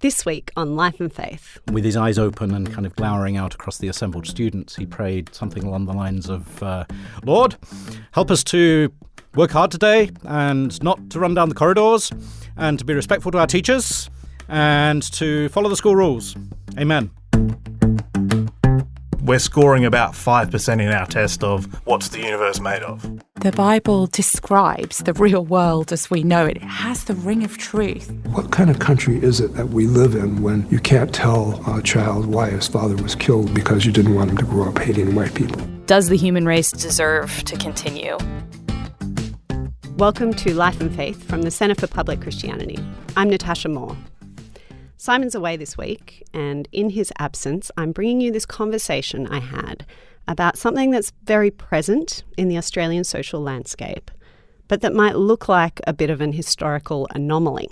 This week on Life and Faith. With his eyes open and kind of glowering out across the assembled students, he prayed something along the lines of, Lord, help us to work hard today and not to run down the corridors and to be respectful to our teachers and to follow the school rules. Amen. We're scoring about 5% in our test of what's the universe made of. The Bible describes the real world as we know it. It has the ring of truth. What kind of country is it that we live in when you can't tell a child why his father was killed because you didn't want him to grow up hating white people? Does the human race deserve to continue? Welcome to Life and Faith from the Centre for Public Christianity. I'm Natasha Moore. Simon's away this week, and in his absence, I'm bringing you this conversation I had about something that's very present in the Australian social landscape, but that might look like a bit of an historical anomaly.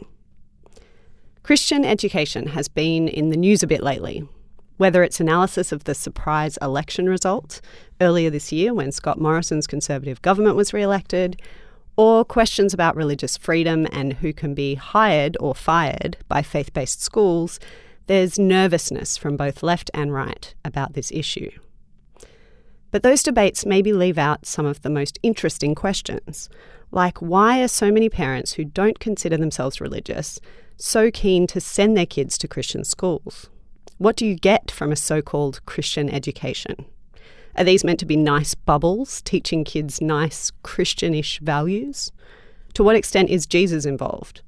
Christian education has been in the news a bit lately, whether it's analysis of the surprise election result earlier this year when Scott Morrison's Conservative government was re-elected, or questions about religious freedom and who can be hired or fired by faith-based schools. There's nervousness from both left and right about this issue. But those debates maybe leave out some of the most interesting questions, like why are so many parents who don't consider themselves religious so keen to send their kids to Christian schools? What do you get from a so-called Christian education? Are these meant to be nice bubbles, teaching kids nice Christianish values? To what extent is Jesus involved?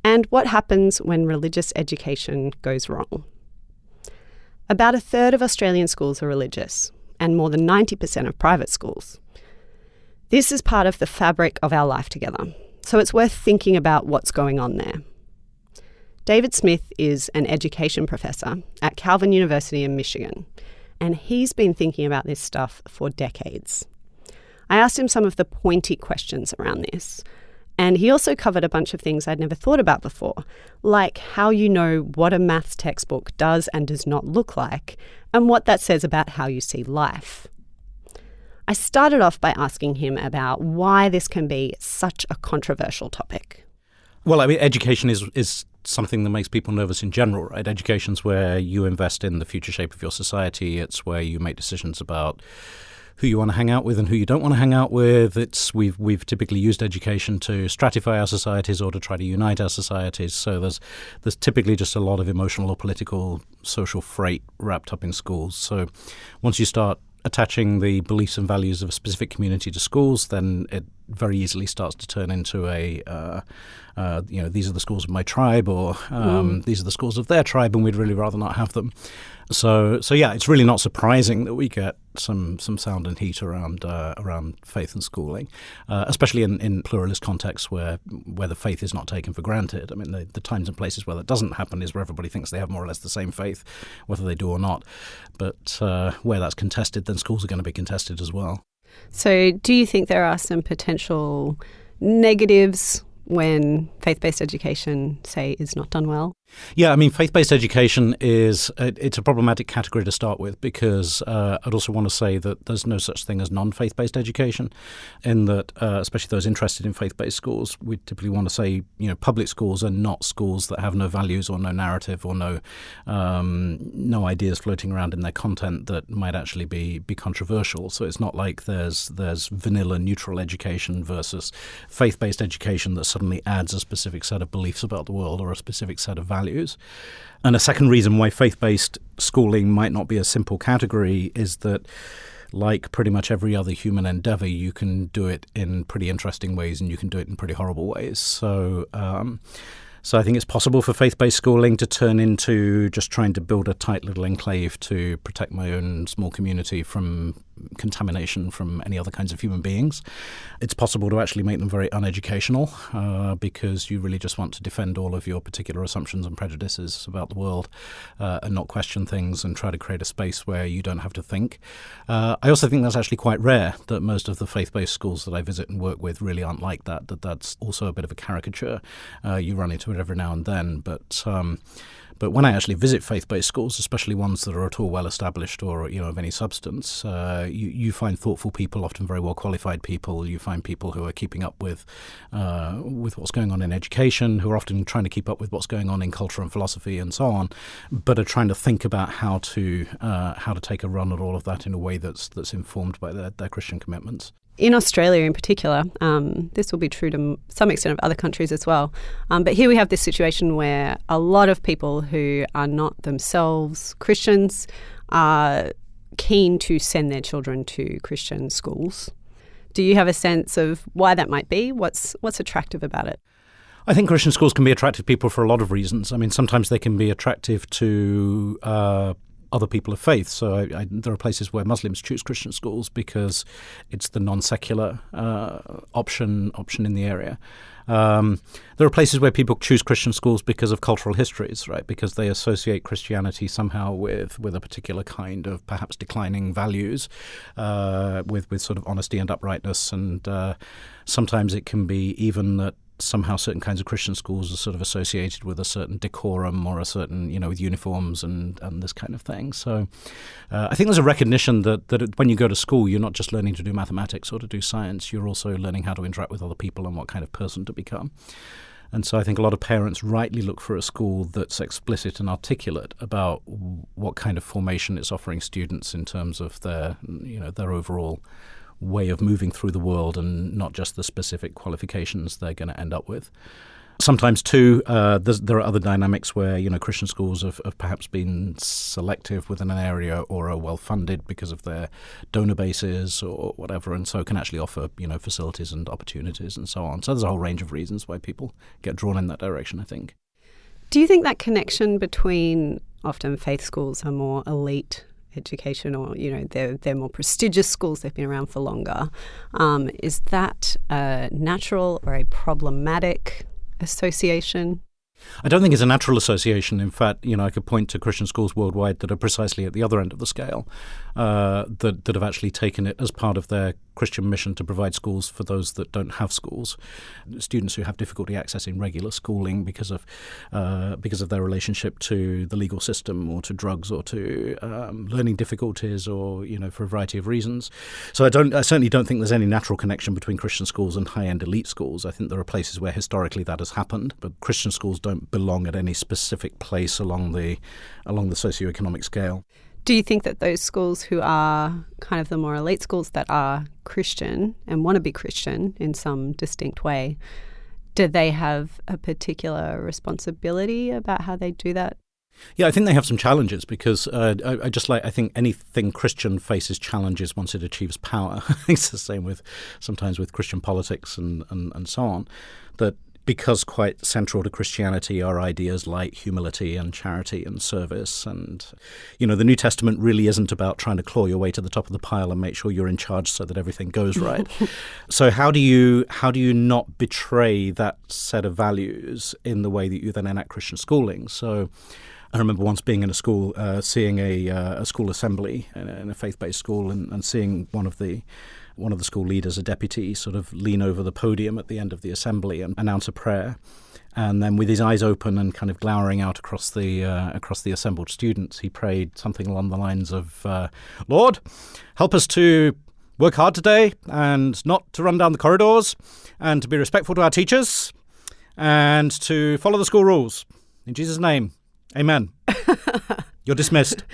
And what happens when religious education goes wrong? About a third of Australian schools are religious, and more than 90% of private schools. This is part of the fabric of our life together, so it's worth thinking about what's going on there. David Smith is an education professor at Calvin University in Michigan, and he's been thinking about this stuff for decades. I asked him some of the pointy questions around this, and he also covered a bunch of things I'd never thought about before, like how you know what a maths textbook does and does not look like, and what that says about how you see life. I started off by asking him about why this can be such a controversial topic. Well, I mean, education is something that makes people nervous in general, right? Education's where you invest in the future shape of your society. It's where you make decisions about who you want to hang out with and who you don't want to hang out with. We've typically used education to stratify our societies or to try to unite our societies. So there's typically just a lot of emotional or political social freight wrapped up in schools. So once you start attaching the beliefs and values of a specific community to schools, then it very easily starts to turn into these are the schools of my tribe, or these are the schools of their tribe, and we'd really rather not have them. So yeah, it's really not surprising that we get some sound and heat around faith and schooling, especially in pluralist contexts where the faith is not taken for granted. I mean, the times and places where that doesn't happen is where everybody thinks they have more or less the same faith, whether they do or not. But where that's contested, then schools are going to be contested as well. So do you think there are some potential negatives when faith-based education, say, is not done well? Yeah, I mean, faith-based education it's a problematic category to start with because I'd also want to say that there's no such thing as non-faith-based education, in that, especially those interested in faith-based schools, we typically want to say, public schools are not schools that have no values or no narrative or no ideas floating around in their content that might actually be controversial. So it's not like there's vanilla neutral education versus faith-based education that suddenly adds a specific set of beliefs about the world or a specific set of values. And a second reason why faith-based schooling might not be a simple category is that, like pretty much every other human endeavor, you can do it in pretty interesting ways and you can do it in pretty horrible ways. So I think it's possible for faith-based schooling to turn into just trying to build a tight little enclave to protect my own small community from contamination from any other kinds of human beings. It's possible to actually make them very uneducational because you really just want to defend all of your particular assumptions and prejudices about the world and not question things and try to create a space where you don't have to think. I also think that's actually quite rare, that most of the faith-based schools that I visit and work with really aren't like that's also a bit of a caricature. You run into it every now and then, but But when I actually visit faith-based schools, especially ones that are at all well-established or, of any substance, you find thoughtful people, often very well-qualified people. You find people who are keeping up with what's going on in education, who are often trying to keep up with what's going on in culture and philosophy and so on, but are trying to think about how to take a run at all of that in a way that's informed by their Christian commitments. In Australia in particular, this will be true to some extent of other countries as well, but here we have this situation where a lot of people who are not themselves Christians are keen to send their children to Christian schools. Do you have a sense of why that might be? What's attractive about it? I think Christian schools can be attractive to people for a lot of reasons. I mean, sometimes they can be attractive to other people of faith. So there are places where Muslims choose Christian schools because it's the non-secular option in the area. There are places where people choose Christian schools because of cultural histories, right? Because they associate Christianity somehow with a particular kind of perhaps declining values, with sort of honesty and uprightness. And sometimes it can be even that somehow certain kinds of Christian schools are sort of associated with a certain decorum or a certain, with uniforms and this kind of thing. So I think there's a recognition that when you go to school, you're not just learning to do mathematics or to do science, you're also learning how to interact with other people and what kind of person to become. And so I think a lot of parents rightly look for a school that's explicit and articulate about what kind of formation it's offering students in terms of their overall way of moving through the world and not just the specific qualifications they're going to end up with. Sometimes, too, there are other dynamics where, Christian schools have perhaps been selective within an area or are well-funded because of their donor bases or whatever, and so can actually offer, facilities and opportunities and so on. So there's a whole range of reasons why people get drawn in that direction, I think. Do you think that connection between often faith schools are more elite education or, they're more prestigious schools, they've been around for longer, is that a natural or a problematic association? I don't think it's a natural association. In fact, I could point to Christian schools worldwide that are precisely at the other end of the scale, that have actually taken it as part of their Christian mission to provide schools for those that don't have schools, students who have difficulty accessing regular schooling because of their relationship to the legal system or to drugs or to learning difficulties or for a variety of reasons. So I certainly don't think there's any natural connection between Christian schools and high-end elite schools. I think there are places where historically that has happened, but Christian schools don't belong at any specific place along the socioeconomic scale. Do you think that those schools who are kind of the more elite schools that are Christian and want to be Christian in some distinct way, do they have a particular responsibility about how they do that? Yeah, I think they have some challenges because I think anything Christian faces challenges once it achieves power. I think it's the same sometimes with Christian politics and so on, that because quite central to Christianity are ideas like humility and charity and service. And, the New Testament really isn't about trying to claw your way to the top of the pile and make sure you're in charge so that everything goes right. So how do you not betray that set of values in the way that you then enact Christian schooling? So I remember once being in a school, seeing a school assembly in a faith-based school and seeing one of the school leaders, a deputy, sort of lean over the podium at the end of the assembly and announce a prayer. And then with his eyes open and kind of glowering out across the assembled students, he prayed something along the lines of, Lord, help us to work hard today and not to run down the corridors and to be respectful to our teachers and to follow the school rules. In Jesus' name, amen. You're dismissed.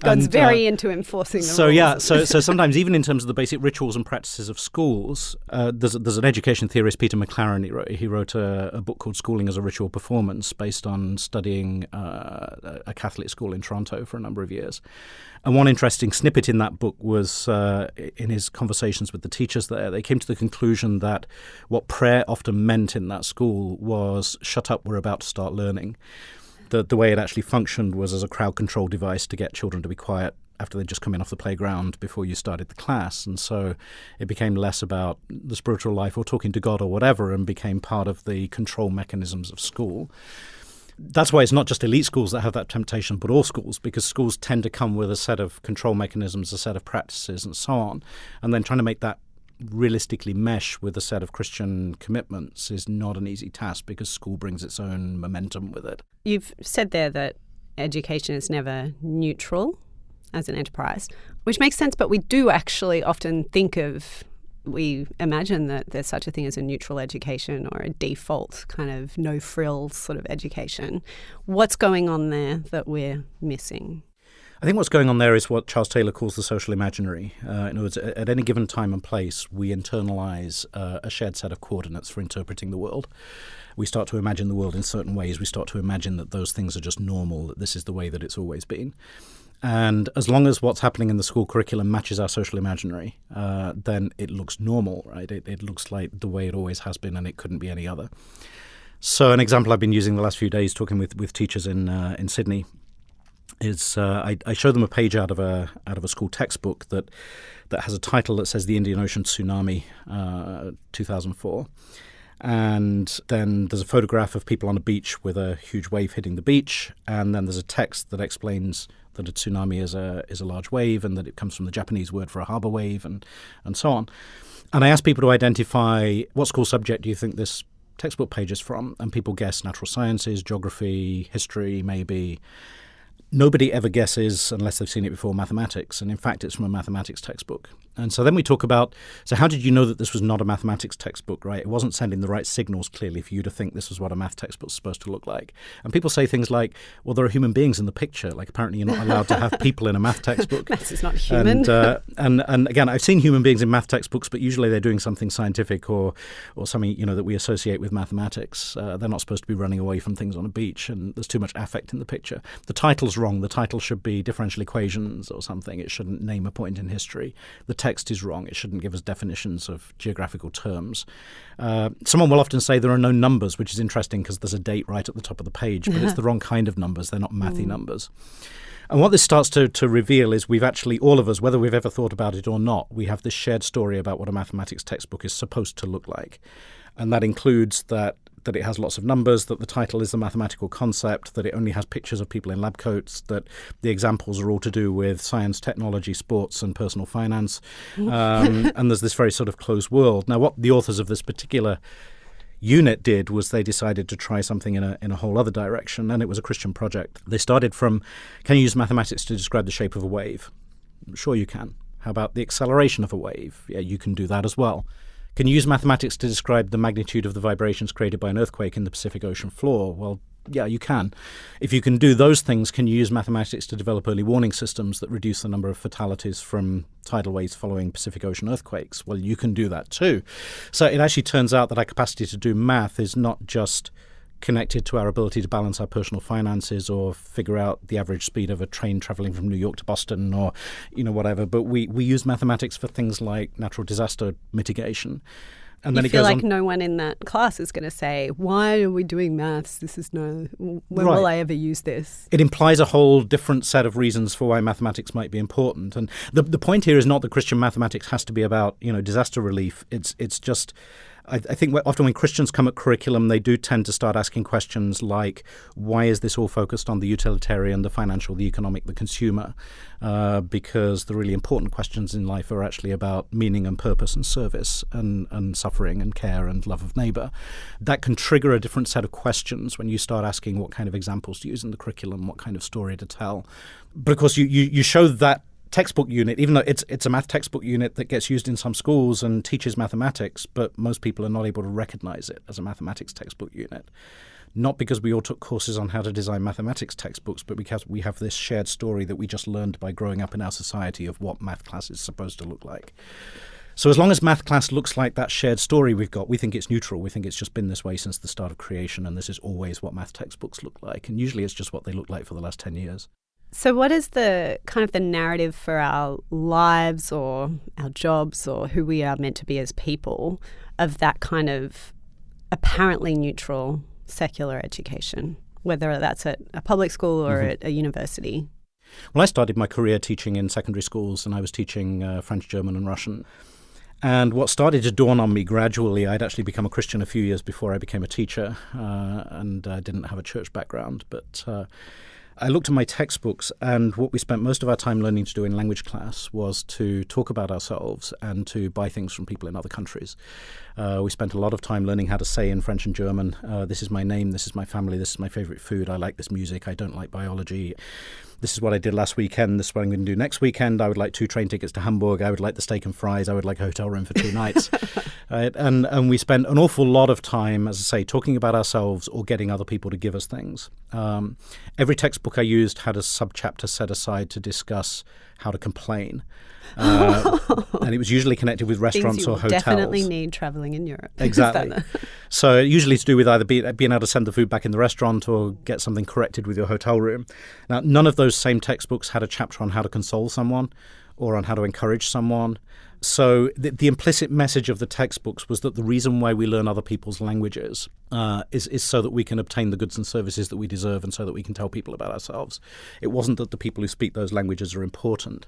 God's very into enforcing the rules. So yeah, so sometimes even in terms of the basic rituals and practices of schools, there's an education theorist, Peter McLaren. He wrote a book called Schooling as a Ritual Performance, based on studying a Catholic school in Toronto for a number of years. And one interesting snippet in that book was in his conversations with the teachers there. They came to the conclusion that what prayer often meant in that school was, shut up, we're about to start learning. The way it actually functioned was as a crowd control device to get children to be quiet after they'd just come in off the playground before you started the class. And so it became less about the spiritual life or talking to God or whatever, and became part of the control mechanisms of school. That's why it's not just elite schools that have that temptation, but all schools, because schools tend to come with a set of control mechanisms, a set of practices and so on. And then trying to make that realistically mesh with a set of Christian commitments is not an easy task because school brings its own momentum with it. You've said there that education is never neutral as an enterprise, which makes sense, but we do actually often we imagine that there's such a thing as a neutral education or a default kind of no frills sort of education. What's going on there that we're missing? I think what's going on there is what Charles Taylor calls the social imaginary. In other words, at any given time and place, we internalize a shared set of coordinates for interpreting the world. We start to imagine the world in certain ways. We start to imagine that those things are just normal, that this is the way that it's always been. And as long as what's happening in the school curriculum matches our social imaginary, then it looks normal, right? It looks like the way it always has been, and it couldn't be any other. So an example I've been using the last few days talking with teachers in Sydney is I show them a page out of a school textbook that has a title that says The Indian Ocean Tsunami 2004. And then there's a photograph of people on a beach with a huge wave hitting the beach, and then there's a text that explains that a tsunami is a large wave and that it comes from the Japanese word for a harbor wave and so on. And I ask people to identify what school subject do you think this textbook page is from, and people guess natural sciences, geography, history, maybe. Nobody ever guesses, unless they've seen it before, mathematics. And in fact, it's from a mathematics textbook. And so then we talk about, so how did you know that this was not a mathematics textbook, right? It wasn't sending the right signals clearly for you to think this was what a math textbook is supposed to look like. And people say things like, well, there are human beings in the picture. Like, apparently you're not allowed to have people in a math textbook. Maths is not human. And again, I've seen human beings in math textbooks, but usually they're doing something scientific or something, that we associate with mathematics. They're not supposed to be running away from things on a beach, and there's too much affect in the picture. The title's wrong. The title should be differential equations or something. It shouldn't name a point in history. The text is wrong. It shouldn't give us definitions of geographical terms. Someone will often say there are no numbers, which is interesting because there's a date right at the top of the page, but it's the wrong kind of numbers. They're not mathy numbers. And what this starts to reveal is we've actually, all of us, whether we've ever thought about it or not, we have this shared story about what a mathematics textbook is supposed to look like. And that includes that it has lots of numbers, that the title is a mathematical concept, that it only has pictures of people in lab coats, that the examples are all to do with science, technology, sports, and personal finance. And there's this very sort of closed world. Now, what the authors of this particular unit did was they decided to try something in a whole other direction, and it was a Christian project. They started from, can you use mathematics to describe the shape of a wave? Sure you can. How about the acceleration of a wave? Yeah, you can do that as well. Can you use mathematics to describe the magnitude of the vibrations created by an earthquake in the Pacific Ocean floor? Well, yeah, you can. If you can do those things, can you use mathematics to develop early warning systems that reduce the number of fatalities from tidal waves following Pacific Ocean earthquakes? Well, you can do that too. So it actually turns out that our capacity to do math is not just connected to our ability to balance our personal finances or figure out the average speed of a train traveling from New York to Boston or, whatever. But we use mathematics for things like natural disaster mitigation. And then you feel like no one in that class is going to say, why are we doing maths? When will I ever use this? It implies a whole different set of reasons for why mathematics might be important. And the point here is not that Christian mathematics has to be about, disaster relief. It's just, I think often when Christians come at curriculum, they do tend to start asking questions like, why is this all focused on the utilitarian, the financial, the economic, the consumer? Because the really important questions in life are actually about meaning and purpose and service and suffering and care and love of neighbor. That can trigger a different set of questions when you start asking what kind of examples to use in the curriculum, what kind of story to tell. But of course, you show that textbook unit, even though it's a math textbook unit that gets used in some schools and teaches mathematics, but most people are not able to recognize it as a mathematics textbook unit. Not because we all took courses on how to design mathematics textbooks, but because we have this shared story that we just learned by growing up in our society of what math class is supposed to look like. So as long as math class looks like that shared story we've got, we think it's neutral. We think it's just been this way since the start of creation, and this is always what math textbooks look like. And usually it's just what they look like for the last 10 years. So what is the kind of the narrative for our lives or our jobs or who we are meant to be as people of that kind of apparently neutral secular education, whether that's at a public school or at a university? Well, I started my career teaching in secondary schools, and I was teaching French, German and Russian. And what started to dawn on me gradually, I'd actually become a Christian a few years before I became a teacher, and I didn't have a church background, but I looked at my textbooks, and what we spent most of our time learning to do in language class was to talk about ourselves and to buy things from people in other countries. We spent a lot of time learning how to say in French and German, this is my name, this is my family, this is my favorite food, I like this music, I don't like biology. This is what I did last weekend, this is what I'm going to do next weekend. I would like 2 train tickets to Hamburg. I would like the steak and fries. I would like a hotel room for 2 nights. Right? And we spent an awful lot of time, as I say, talking about ourselves or getting other people to give us things. Every textbook I used had a subchapter set aside to discuss how to complain. And it was usually connected with restaurants or hotels. Definitely need traveling in Europe. Exactly. So usually to do with either being able to send the food back in the restaurant or get something corrected with your hotel room. Now, none of those same textbooks had a chapter on how to console someone or on how to encourage someone. So the implicit message of the textbooks was that the reason why we learn other people's languages is so that we can obtain the goods and services that we deserve and so that we can tell people about ourselves. It wasn't that the people who speak those languages are important.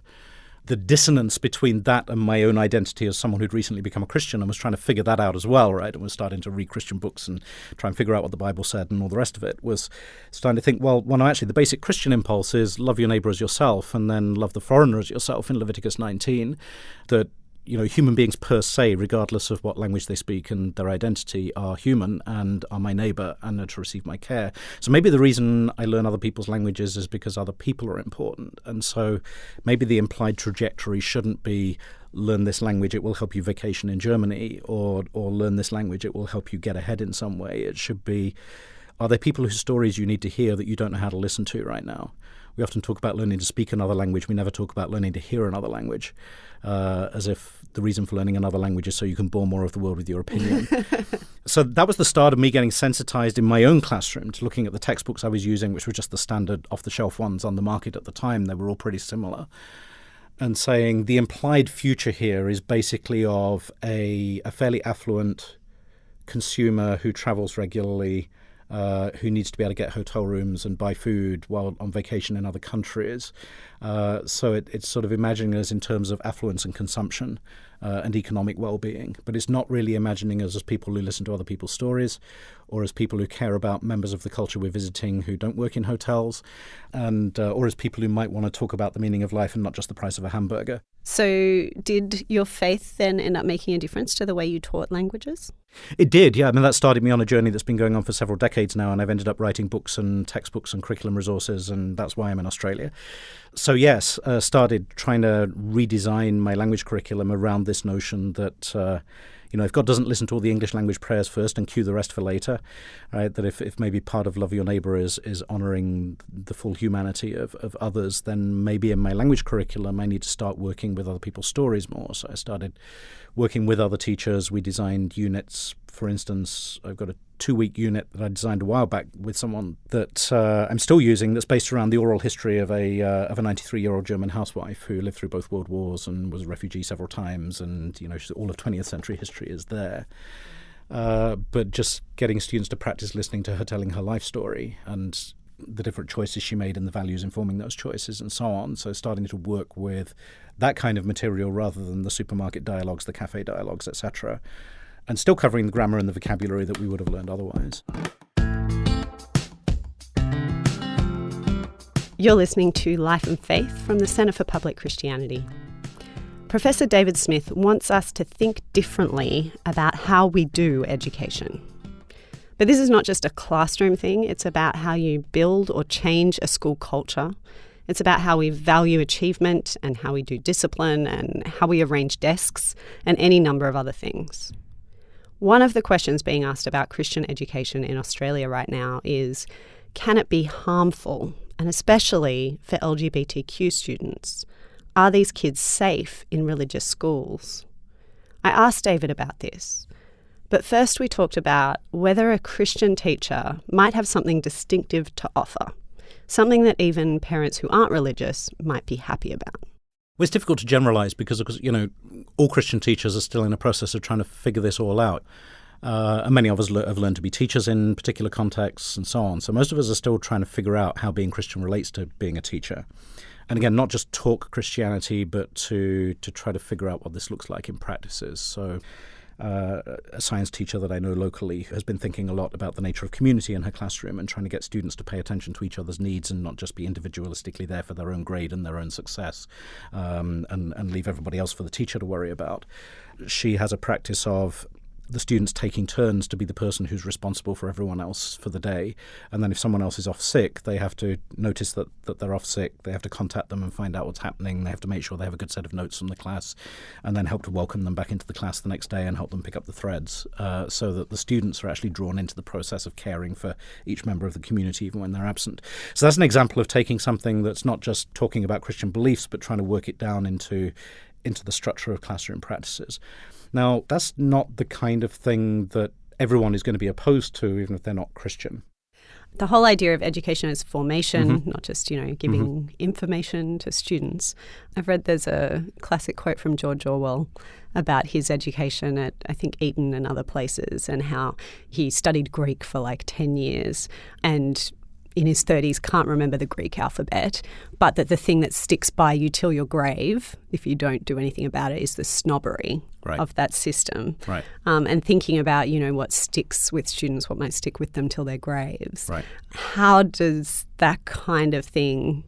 The dissonance between that and my own identity as someone who'd recently become a Christian and was trying to figure that out as well, right, and was starting to read Christian books and try and figure out what the Bible said and all the rest of it, was starting to think, well, no, actually the basic Christian impulse is love your neighbor as yourself and then love the foreigner as yourself in Leviticus 19, that human beings per se, regardless of what language they speak and their identity, are human and are my neighbor and are to receive my care. So maybe the reason I learn other people's languages is because other people are important. And so maybe the implied trajectory shouldn't be learn this language, it will help you vacation in Germany, or learn this language, it will help you get ahead in some way. It should be, are there people whose stories you need to hear that you don't know how to listen to right now? We often talk about learning to speak another language. We never talk about learning to hear another language, as if the reason for learning another language is so you can bore more of the world with your opinion. So that was the start of me getting sensitized in my own classroom to looking at the textbooks I was using, which were just the standard off-the-shelf ones on the market at the time. They were all pretty similar. And saying the implied future here is basically of a fairly affluent consumer who travels regularly, who needs to be able to get hotel rooms and buy food while on vacation in other countries. So it's sort of imagining us in terms of affluence and consumption and economic well-being. But it's not really imagining us as people who listen to other people's stories or as people who care about members of the culture we're visiting who don't work in hotels, and or as people who might want to talk about the meaning of life and not just the price of a hamburger. So did your faith then end up making a difference to the way you taught languages? It did, yeah. I mean, that started me on a journey that's been going on for several decades now, and I've ended up writing books and textbooks and curriculum resources, and that's why I'm in Australia. So yes, started trying to redesign my language curriculum around this notion that if God doesn't listen to all the English language prayers first and cue the rest for later, right? That if maybe part of love your neighbor is honouring the full humanity of others, then maybe in my language curriculum I need to start working with other people's stories more. So I started working with other teachers. We designed units. For instance, I've got a 2-week unit that I designed a while back with someone that I'm still using, that's based around the oral history of a 93-year-old German housewife who lived through both world wars and was a refugee several times, and all of 20th century history is there. But just getting students to practice listening to her telling her life story and the different choices she made and the values informing those choices and so on. So starting to work with that kind of material rather than the supermarket dialogues, the cafe dialogues, etc., and still covering the grammar and the vocabulary that we would have learned otherwise. You're listening to Life and Faith from the Centre for Public Christianity. Professor David Smith wants us to think differently about how we do education. But this is not just a classroom thing, it's about how you build or change a school culture. It's about how we value achievement and how we do discipline and how we arrange desks and any number of other things. One of the questions being asked about Christian education in Australia right now is, can it be harmful, and especially for LGBTQ students? Are these kids safe in religious schools? I asked David about this, but first we talked about whether a Christian teacher might have something distinctive to offer, something that even parents who aren't religious might be happy about. Well, it's difficult to generalize because, all Christian teachers are still in a process of trying to figure this all out. And many of us have learned to be teachers in particular contexts and so on. So most of us are still trying to figure out how being Christian relates to being a teacher. And again, not just talk Christianity, but to try to figure out what this looks like in practices. So a science teacher that I know locally has been thinking a lot about the nature of community in her classroom and trying to get students to pay attention to each other's needs and not just be individualistically there for their own grade and their own success, and leave everybody else for the teacher to worry about. She has a practice of the students taking turns to be the person who's responsible for everyone else for the day. And then if someone else is off sick, they have to notice that they're off sick. They have to contact them and find out what's happening. They have to make sure they have a good set of notes from the class and then help to welcome them back into the class the next day and help them pick up the threads, so that the students are actually drawn into the process of caring for each member of the community even when they're absent. So that's an example of taking something that's not just talking about Christian beliefs, but trying to work it down into the structure of classroom practices. Now, that's not the kind of thing that everyone is going to be opposed to, even if they're not Christian. The whole idea of education is formation, not just, giving information to students. I've read there's a classic quote from George Orwell about his education at, I think, Eton and other places, and how he studied Greek for like 10 years and in his 30s can't remember the Greek alphabet, but that the thing that sticks by you till your grave, if you don't do anything about it, is the snobbery of that system. Right. And thinking about, what sticks with students, what might stick with them till their graves. Right. How does that kind of thing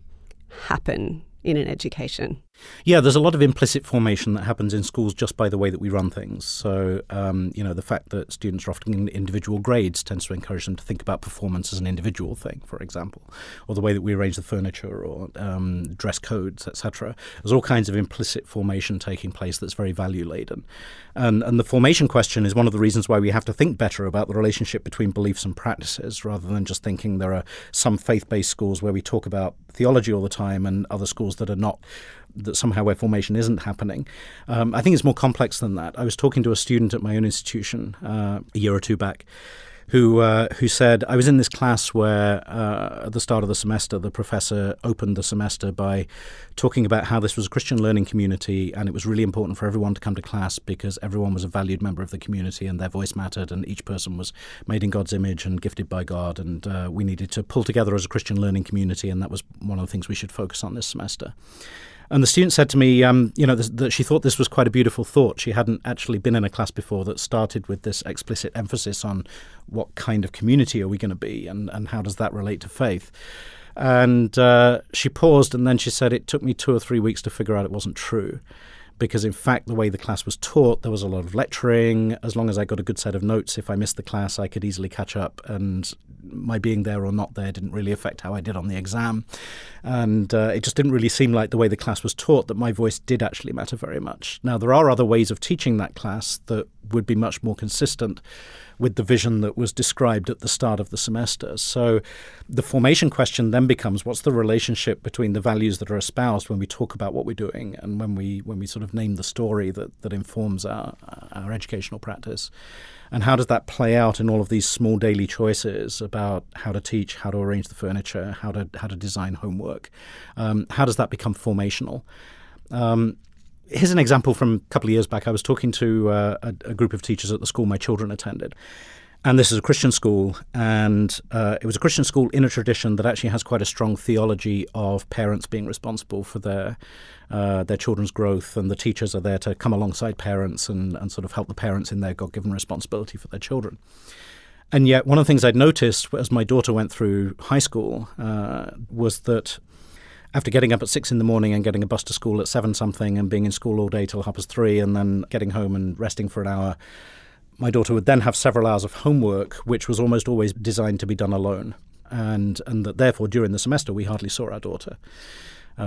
happen in an education? Yeah, there's a lot of implicit formation that happens in schools just by the way that we run things. So, the fact that students are often in individual grades tends to encourage them to think about performance as an individual thing, for example, or the way that we arrange the furniture or dress codes, etc. There's all kinds of implicit formation taking place that's very value-laden. And the formation question is one of the reasons why we have to think better about the relationship between beliefs and practices, rather than just thinking there are some faith-based schools where we talk about theology all the time and other schools that are not, that somehow where formation isn't happening. I think it's more complex than that. I was talking to a student at my own institution a year or two back who said, I was in this class where at the start of the semester, the professor opened the semester by talking about how this was a Christian learning community and it was really important for everyone to come to class because everyone was a valued member of the community and their voice mattered and each person was made in God's image and gifted by God, and we needed to pull together as a Christian learning community, and that was one of the things we should focus on this semester. And the student said to me, that she thought this was quite a beautiful thought. She hadn't actually been in a class before that started with this explicit emphasis on what kind of community are we going to be and how does that relate to faith. And she paused and then she said, it took me 2 or 3 weeks to figure out it wasn't true. Because, in fact, the way the class was taught, there was a lot of lecturing. As long as I got a good set of notes, if I missed the class, I could easily catch up. And my being there or not there didn't really affect how I did on the exam. And it just didn't really seem like the way the class was taught that my voice did actually matter very much. Now, there are other ways of teaching that class that would be much more consistent with the vision that was described at the start of the semester. So the formation question then becomes, what's the relationship between the values that are espoused when we talk about what we're doing and when we sort of name the story that informs our educational practice? And how does that play out in all of these small daily choices about how to teach, how to arrange the furniture, how to design homework? How does that become formational? Here's an example from a couple of years back. I was talking to a group of teachers at the school my children attended. And this is a Christian school, and it was a Christian school in a tradition that actually has quite a strong theology of parents being responsible for their children's growth, and the teachers are there to come alongside parents and sort of help the parents in their God-given responsibility for their children. And yet one of the things I'd noticed as my daughter went through high school was that after getting up at 6 a.m. and getting a bus to school at 7-something and being in school all day till 3:30 and then getting home and resting for an hour, my daughter would then have several hours of homework, which was almost always designed to be done alone. And that therefore, during the semester, we hardly saw our daughter.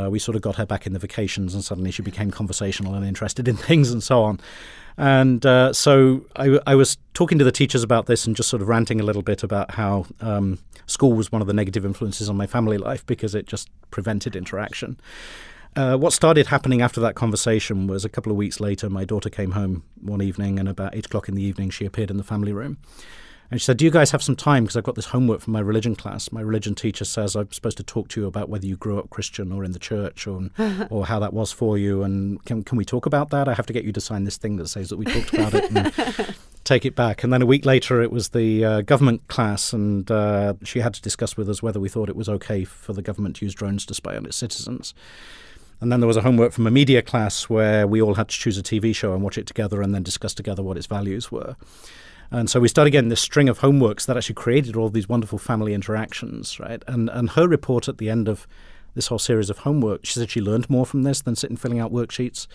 We sort of got her back in the vacations and suddenly she became conversational and interested in things and so on. And so I was talking to the teachers about this and just sort of ranting a little bit about how school was one of the negative influences on my family life because it just prevented interaction. What started happening after that conversation was a couple of weeks later, my daughter came home one evening and about 8 o'clock in the evening, she appeared in the family room. And she said, do you guys have some time? Because I've got this homework from my religion class. My religion teacher says I'm supposed to talk to you about whether you grew up Christian or in the church or how that was for you. And can we talk about that? I have to get you to sign this thing that says that we talked about it and take it back. And then a week later, it was the government class. And she had to discuss with us whether we thought it was okay for the government to use drones to spy on its citizens. And then there was a homework from a media class where we all had to choose a TV show and watch it together and then discuss together what its values were. And so we started getting this string of homeworks that actually created all these wonderful family interactions, right? And her report at the end of this whole series of homework, she said she learned more from this than sitting filling out worksheets,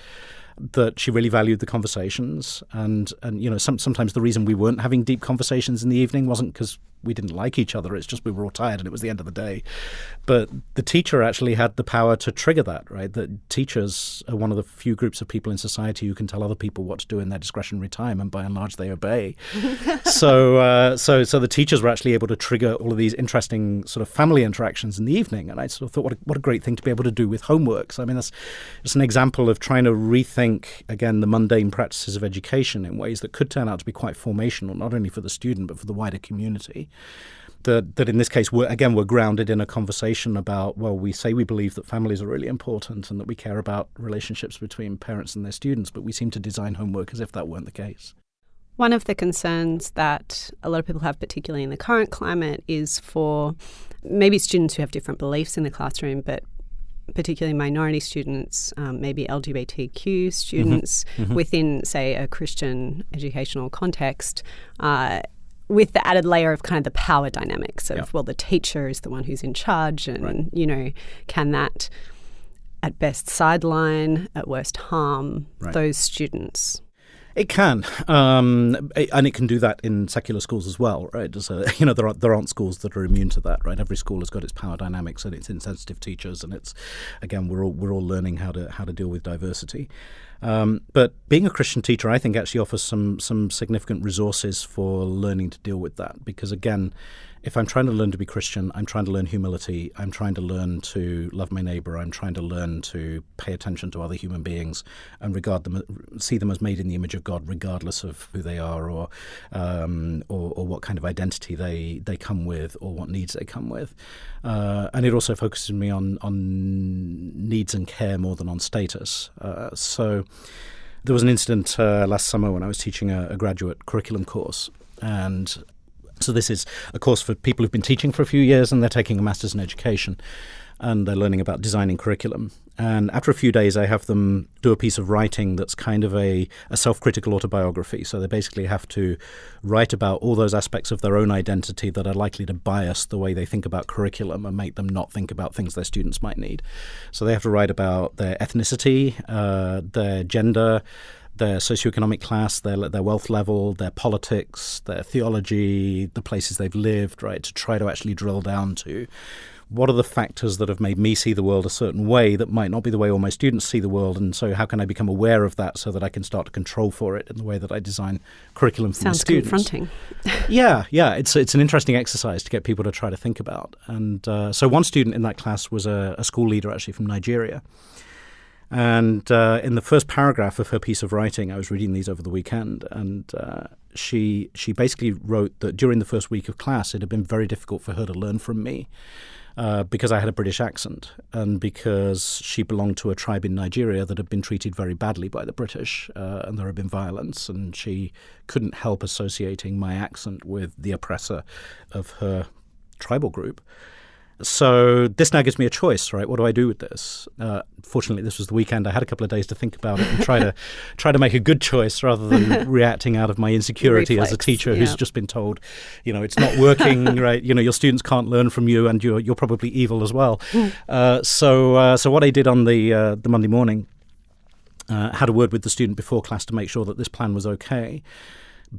that she really valued the conversations. And sometimes the reason we weren't having deep conversations in the evening wasn't because we didn't like each other. It's just we were all tired and it was the end of the day. But the teacher actually had the power to trigger that, right? That teachers are one of the few groups of people in society who can tell other people what to do in their discretionary time, and by and large they obey. So the teachers were actually able to trigger all of these interesting sort of family interactions in the evening. And I sort of thought, what a great thing to be able to do with homeworks. I mean, that's just an example of trying to rethink, again, the mundane practices of education in ways that could turn out to be quite formational, not only for the student but for the wider community. That in this case, we're grounded in a conversation about, well, we say we believe that families are really important and that we care about relationships between parents and their students, but we seem to design homework as if that weren't the case. One of the concerns that a lot of people have, particularly in the current climate, is for maybe students who have different beliefs in the classroom, but particularly minority students, maybe LGBTQ students within, say, a Christian educational context, with the added layer of kind of the power dynamics of, well, the teacher is the one who's in charge and, can that at best sideline, at worst harm those students? It can, and it can do that in secular schools as well, right? There aren't schools that are immune to that, right? Every school has got its power dynamics and its insensitive teachers, and it's, again, we're all learning how to deal with diversity. But being a Christian teacher, I think, actually offers some significant resources for learning to deal with that. Because, again, if I'm trying to learn to be Christian, I'm trying to learn humility, I'm trying to learn to love my neighbor, I'm trying to learn to pay attention to other human beings and see them as made in the image of God, regardless of who they are or what kind of identity they come with or what needs they come with. And it also focuses me on needs and care more than on status. So there was an incident last summer when I was teaching a graduate curriculum course, and so this is a course for people who've been teaching for a few years and they're taking a master's in education and they're learning about designing curriculum. And after a few days, I have them do a piece of writing that's kind of a self-critical autobiography. So they basically have to write about all those aspects of their own identity that are likely to bias the way they think about curriculum and make them not think about things their students might need. So they have to write about their ethnicity, their gender, their socioeconomic class, their wealth level, their politics, their theology, the places they've lived, right, to try to actually drill down to what are the factors that have made me see the world a certain way that might not be the way all my students see the world, and so how can I become aware of that so that I can start to control for it in the way that I design curriculum for my students. Sounds confronting. Yeah, it's an interesting exercise to get people to try to think about. And so one student in that class was a school leader actually from Nigeria. And in the first paragraph of her piece of writing, I was reading these over the weekend, and she basically wrote that during the first week of class, it had been very difficult for her to learn from me because I had a British accent and because she belonged to a tribe in Nigeria that had been treated very badly by the British and there had been violence, and she couldn't help associating my accent with the oppressor of her tribal group. So this now gives me a choice, right? What do I do with this? Fortunately, this was the weekend. I had a couple of days to think about it and try to make a good choice rather than reacting out of my insecurity as a teacher who's just been told, it's not working, right? Your students can't learn from you, and you're probably evil as well. So what I did on the Monday morning, had a word with the student before class to make sure that this plan was okay.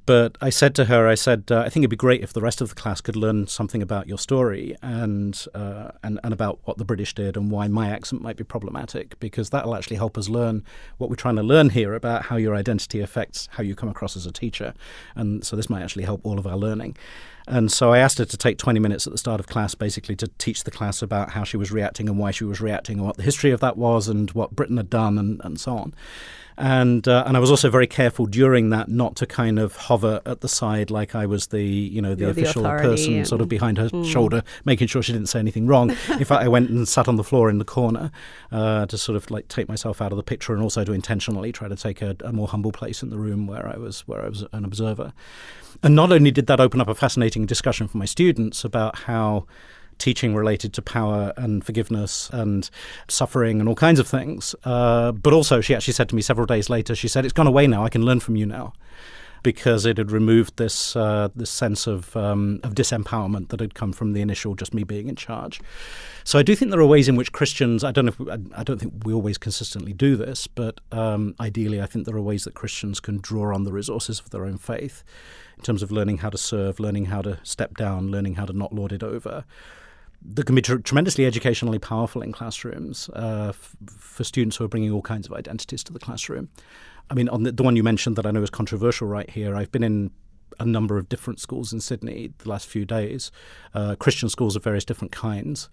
But I said to her, I think it'd be great if the rest of the class could learn something about your story and about what the British did and why my accent might be problematic, because that'll actually help us learn what we're trying to learn here about how your identity affects how you come across as a teacher. And so this might actually help all of our learning. And so I asked her to take 20 minutes at the start of class basically to teach the class about how she was reacting and why she was reacting and what the history of that was and what Britain had done and so on. And I was also very careful during that not to kind of hover at the side like I was the official person sort of behind her shoulder, making sure she didn't say anything wrong. In fact, I went and sat on the floor in the corner to sort of like take myself out of the picture, and also to intentionally try to take a more humble place in the room where I was an observer. And not only did that open up a fascinating discussion for my students about how teaching related to power and forgiveness and suffering and all kinds of things. But also, she actually said to me several days later, she said, "It's gone away now. I can learn from you now." Because it had removed this sense of disempowerment that had come from the initial just me being in charge. So I do think there are ways in which Christians, I don't think we always consistently do this, but ideally I think there are ways that Christians can draw on the resources of their own faith in terms of learning how to serve, learning how to step down, learning how to not lord it over. That can be tremendously educationally powerful in classrooms for students who are bringing all kinds of identities to the classroom. I mean, on the one you mentioned that I know is controversial right here, I've been in a number of different schools in Sydney the last few days, Christian schools of various different kinds.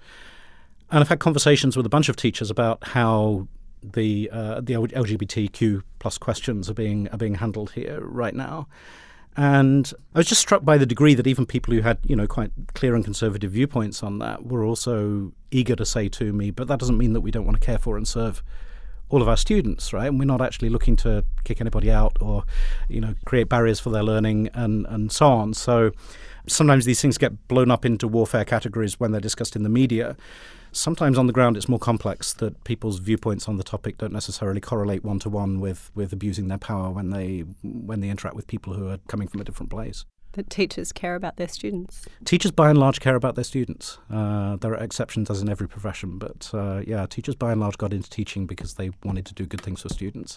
And I've had conversations with a bunch of teachers about how the LGBTQ plus questions are being handled here right now. And I was just struck by the degree that even people who had, quite clear and conservative viewpoints on that were also eager to say to me, but that doesn't mean that we don't want to care for and serve all of our students, right? And we're not actually looking to kick anybody out or, create barriers for their learning and so on. So sometimes these things get blown up into warfare categories when they're discussed in the media. Sometimes on the ground it's more complex, that people's viewpoints on the topic don't necessarily correlate one-to-one with abusing their power when they interact with people who are coming from a different place. That teachers care about their students. Teachers by and large care about their students. There are exceptions, as in every profession, but teachers by and large got into teaching because they wanted to do good things for students.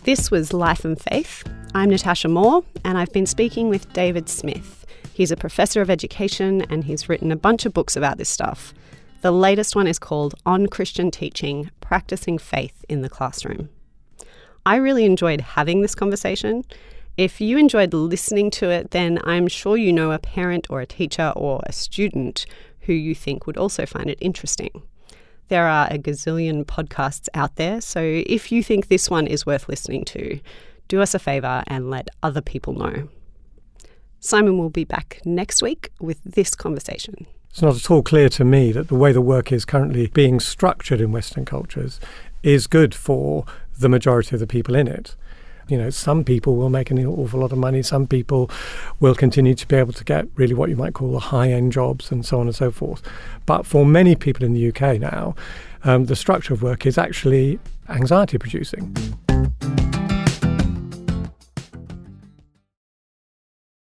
This was Life and Faith. I'm Natasha Moore, and I've been speaking with David Smith. He's a professor of education, and he's written a bunch of books about this stuff. The latest one is called On Christian Teaching, Practicing Faith in the Classroom. I really enjoyed having this conversation. If you enjoyed listening to it, then I'm sure you know a parent or a teacher or a student who you think would also find it interesting. There are a gazillion podcasts out there, so if you think this one is worth listening to, do us a favour and let other people know. Simon will be back next week with this conversation. It's not at all clear to me that the way the work is currently being structured in Western cultures is good for the majority of the people in it. Some people will make an awful lot of money. Some people will continue to be able to get really what you might call the high-end jobs and so on and so forth. But for many people in the UK now, the structure of work is actually anxiety-producing.